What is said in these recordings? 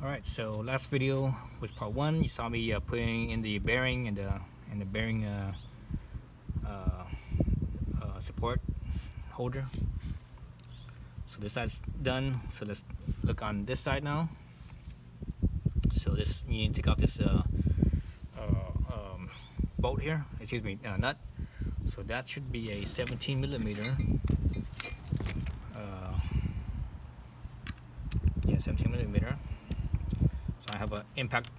Alright, so last video was part 1. You saw me putting in the bearing and the bearing support holder. So this side's done. So let's look on this side now. So this, you need to take off this bolt here. Excuse me, nut. So that should be a 17 millimeter. Yeah, 17 millimeter. So I have an impact.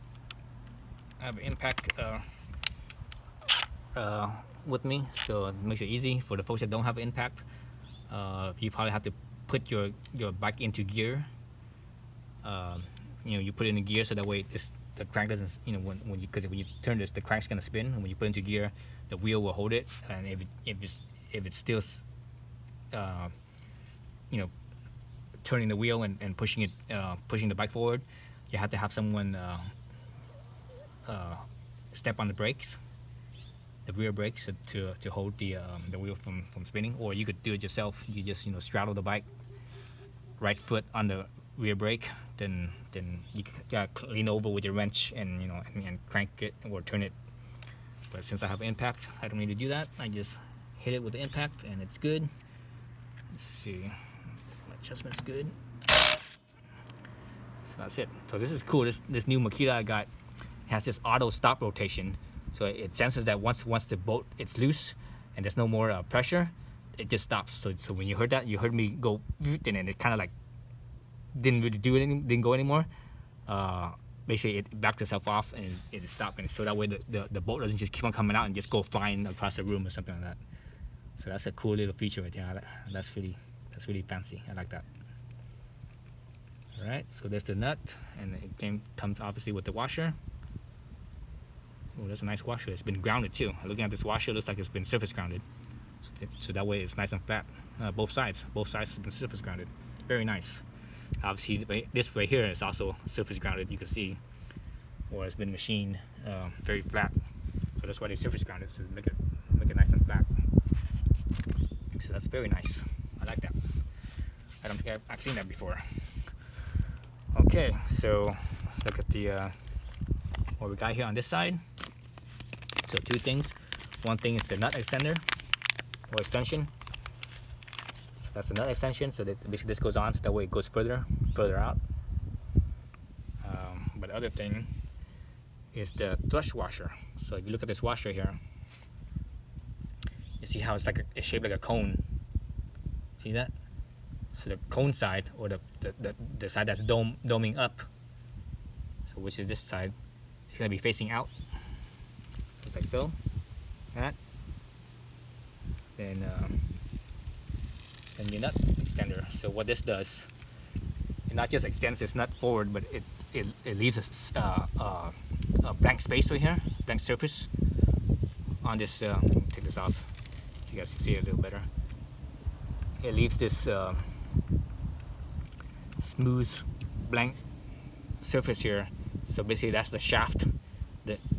With me, so it makes it easy for the folks that don't have impact. You probably have to put your bike into gear. You put it in gear so that way the crank doesn't, when you turn this, the crank's gonna spin, and when you put it into gear, the wheel will hold it. And if it's still turning the wheel and pushing the bike forward, you have to have someone step on the brakes, the rear brakes, to hold the wheel from spinning. Or you could do it yourself. You just straddle the bike, right foot on the rear brake, then you lean over with your wrench and and crank it or turn it. But since I have impact, I don't need to do that. I just hit it with the impact and it's good. Let's see, my adjustment's good. So that's it. So this is cool. This new Makita I got has this auto stop rotation. So it senses that once the bolt it's loose and there's no more pressure, it just stops. So when you heard that, you heard me go, and then it kind of like didn't really do anything, didn't go anymore. Basically it backed itself off and it stopped. And so that way the bolt doesn't just keep on coming out and just go flying across the room or something like that. So that's a cool little feature right there. That's really fancy. I like that. All right, so there's the nut, and it comes obviously with the washer. Oh, that's a nice washer. It's been grounded too. Looking at this washer, it looks like it's been surface grounded. So that way it's nice and flat. Both sides have been surface grounded. Very nice. Obviously, this right here is also surface grounded. You can see, or it's been machined very flat. So that's why they surface grounded, so make it nice and flat. So that's very nice. I like that. I don't think I've seen that before. Okay, so let's look at the what we got here on this side. So two things. One thing is the nut extender or extension. So that's the nut extension. So that basically this goes on, so that way it goes further out. But the other thing is the thrust washer. So if you look at this washer here, you see how it's shaped like a cone. See that? So the cone side, or the side that's doming up, so which is this side, it's gonna be facing out. So it's like so, that. Then the nut extender. So what this does, it not just extends this nut forward, but it leaves a blank space right here, blank surface on this. Take this off so you guys can see it a little better. It leaves this smooth blank surface here. So basically that's the shaft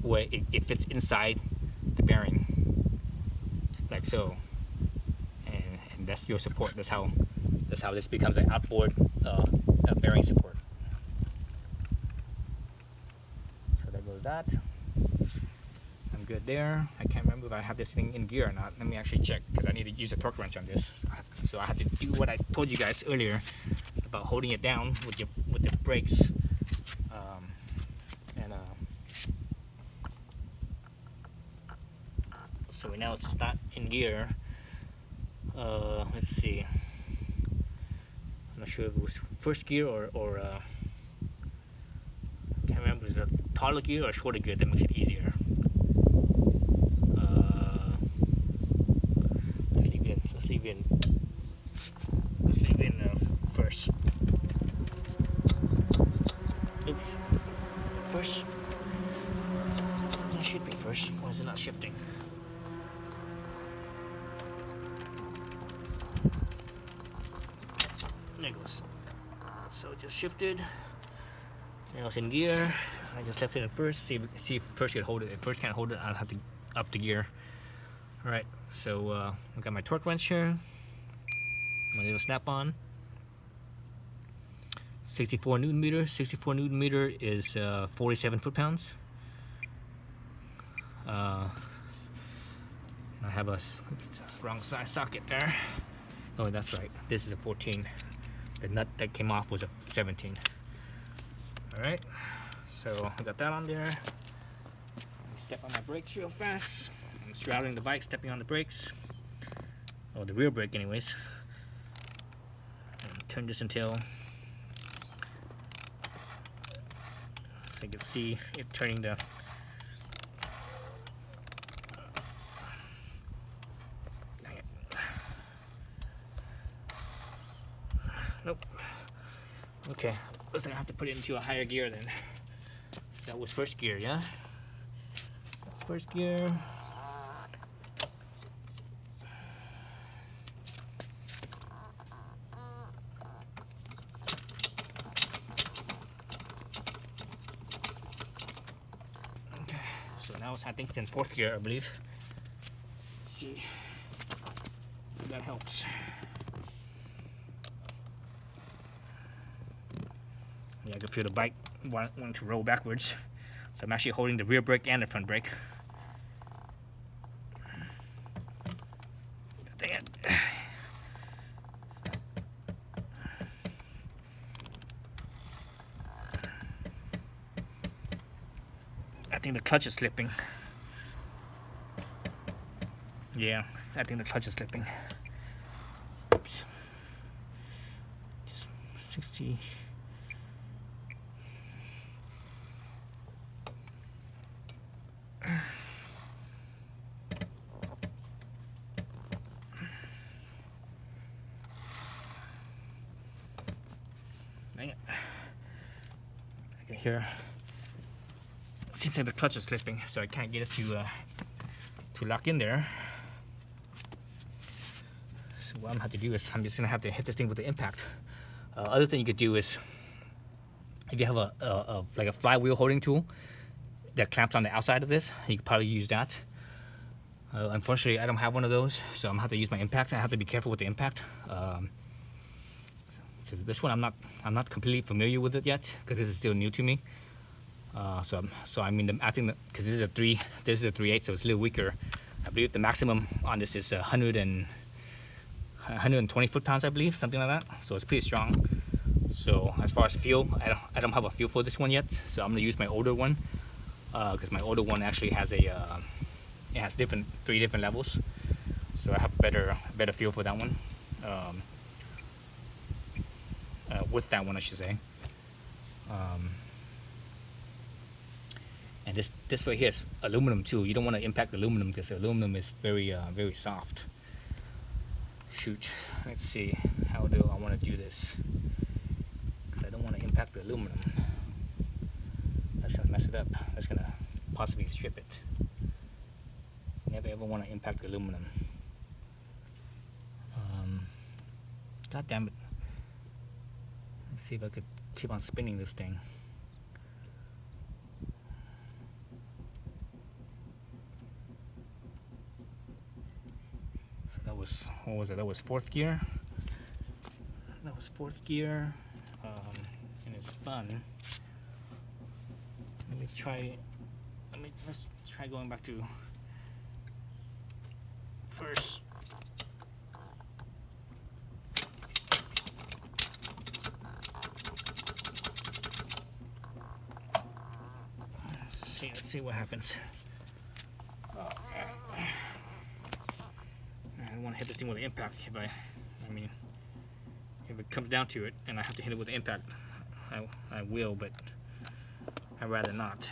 where it fits inside the bearing, like so, and that's your support. That's how this becomes an outboard bearing support. So there goes that. I'm good there. I can't remember if I have this thing in gear or not. Let me actually check, because I need to use a torque wrench on this. So I have to do what I told you guys earlier about holding it down with the brakes. So now it's not in gear. Let's see. I'm not sure if it was first gear or I can't remember if it was a taller gear or a shorter gear that makes it easier. Let's leave in first. Oops. First. It should be first. Why is it not shifting? There it goes. So it just shifted. Now it's in gear. I just left it at first. See if first can hold it. If first can't hold it, I'll have to up the gear. Alright, so I got my torque wrench here. My little snap-on. 64 Newton meters. 64 Newton meter is 47 foot-pounds. I have a wrong size socket there. Oh, that's right. This is a 14. The nut that came off was a 17. All right. So I got that on there. Let me step on my brakes real fast. I'm straddling the bike, stepping on the brakes. Oh, the rear brake, anyways. And turn this until so you can see it turning the. Nope. Okay, looks like I have to put it into a higher gear then. That was first gear, yeah? That's first gear. Okay, so now I think it's in fourth gear, I believe. Let's see if that helps. Yeah, I can feel the bike wanting to roll backwards. So I'm actually holding the rear brake and the front brake. Dang it. Stop. I think the clutch is slipping. Yeah, I think the clutch is slipping. Oops. Just 60. Dang it. I can hear. Seems like the clutch is slipping, so I can't get it to lock in there. So what I'm gonna have to do is I'm just gonna have to hit this thing with the impact. Other thing you could do is if you have like a flywheel holding tool that clamps on the outside of this, you could probably use that. Unfortunately, I don't have one of those, so I'm gonna have to use my impact. I have to be careful with the impact. So this one I'm not completely familiar with it yet because this is still new to me. So I mean I think because this is a 3/8, so it's a little weaker. I believe the maximum on this is 120 foot-pounds, I believe, something like that. So it's pretty strong. So as far as feel, I don't have a feel for this one yet. So I'm gonna use my older one because my older one actually has it has 3 different levels. So I have a better feel for that one. With that one, I should say. And this right here is aluminum too. You don't want to impact aluminum because aluminum is very soft. Shoot, let's see, how do I want to do this? Because I don't want to impact the aluminum. That's gonna mess it up. That's gonna possibly strip it. Never ever want to impact the aluminum. God damn it. Let's see if I could keep on spinning this thing. So that was, what was it? That was fourth gear. That was fourth gear. And it's spun. Let's try going back to first. Let's see what happens. I don't want to hit this thing with an impact. If it comes down to it and I have to hit it with an impact, I will, but I'd rather not.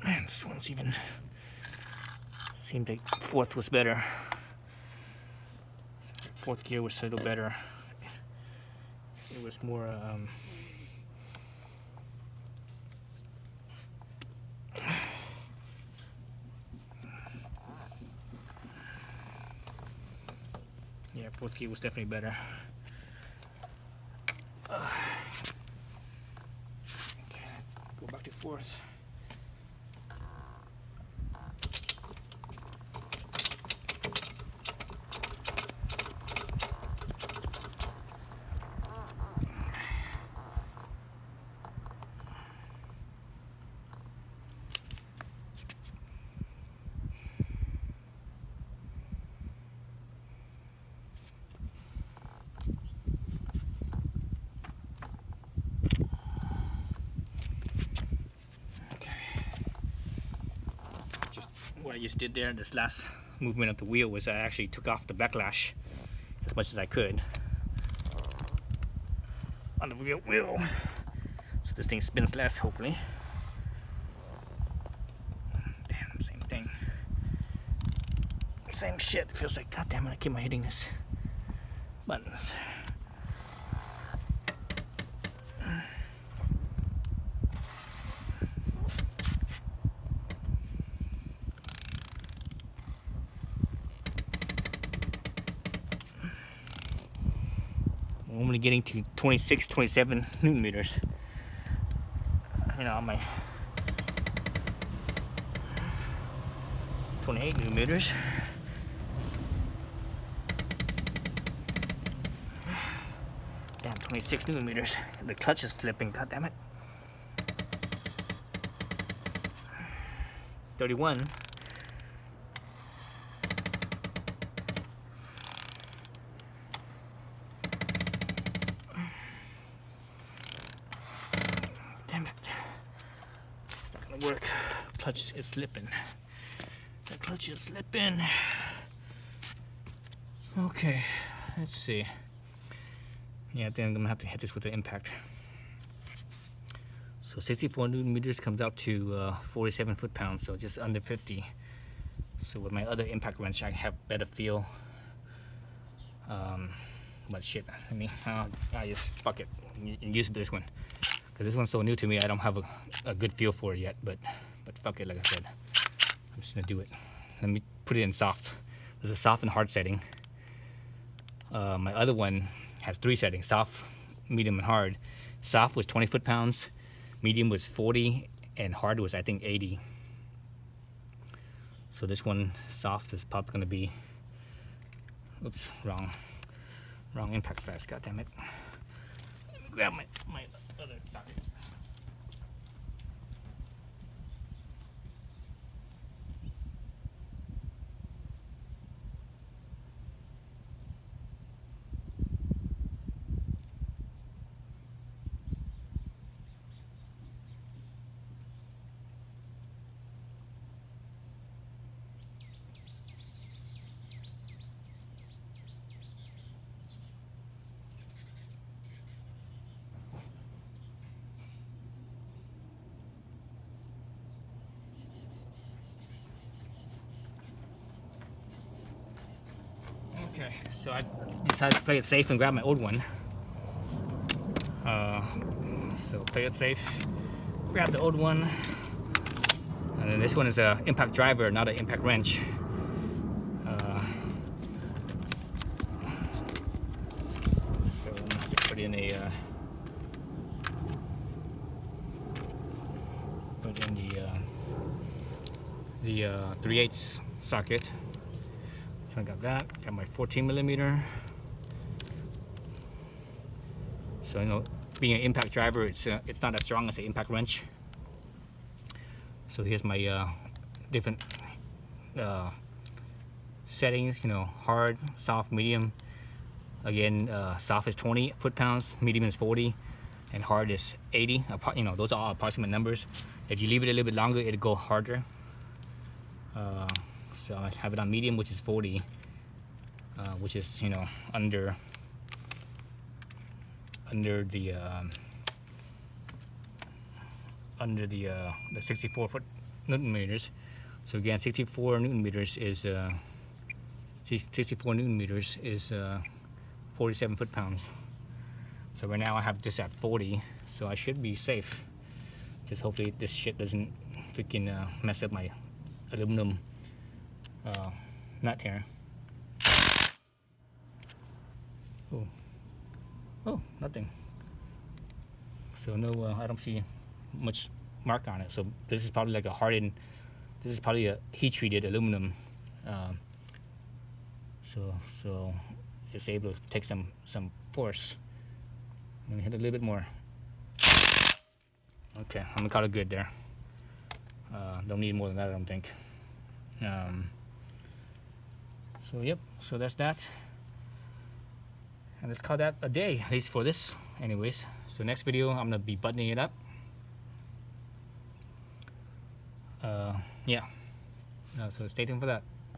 Man, this one's even seemed like fourth was better. Fourth gear was a little better. It was more yeah, fourth gear was definitely better. Okay, let's go back to fourth. what I just did there, this last movement of the wheel, was I actually took off the backlash as much as I could on the rear wheel, so this thing spins less, hopefully. Damn, same thing. Same shit. Feels like, god damn it, I keep on hitting this buttons. I'm only getting to 26, 27 newton meters. You know, on my 28 newton meters. Damn, 26 newton meters. The clutch is slipping, god damn it. 31. Damn it. It's not gonna work. Clutch is slipping. The clutch is slipping. Okay, let's see. Yeah, I think I'm gonna have to hit this with the impact. So 64 newton meters comes out to 47 foot-pounds, so just under 50. So with my other impact wrench, I have better feel. But shit, I mean, I just fuck it and use this one, because this one's so new to me. I don't have a good feel for it yet. But fuck it, like I said, I'm just gonna do it. Let me put it in soft. There's a soft and hard setting. My other one has 3 settings: soft, medium, and hard. Soft was 20 foot-pounds, medium was 40, and hard was, I think, 80. So this one, soft, is probably gonna be, oops, wrong impact size, god damn it. Let me grab my other socket. Okay, so I decided to play it safe and grab my old one. So play it safe, grab the old one, and then this one is an impact driver, not an impact wrench. So I'm gonna have to put in the 3/8 socket. So I got that, got my 14 millimeter. So, you know, being an impact driver, it's not as strong as an impact wrench. So here's my different settings, you know, hard, soft, medium. Again, soft is 20 foot-pounds, medium is 40, and hard is 80. You know, those are all approximate numbers. If you leave it a little bit longer, it'll go harder. So I have it on medium, which is 40, which is, you know, under the 64 newton meters. So again, 64 newton meters is 47 foot-pounds. So right now I have this at 40, so I should be safe. Just hopefully this shit doesn't freaking mess up my aluminum nut here. Oh, nothing. So no, I don't see much mark on it. So this is probably like a hardened, this is probably a heat-treated aluminum. So it's able to take some force. I'm gonna hit a little bit more. Okay, I'm gonna call it good there. Don't need more than that, I don't think. So yep, so that's that. And let's call that a day, at least for this. Anyways, so next video I'm gonna be buttoning it up. Yeah. So stay tuned for that.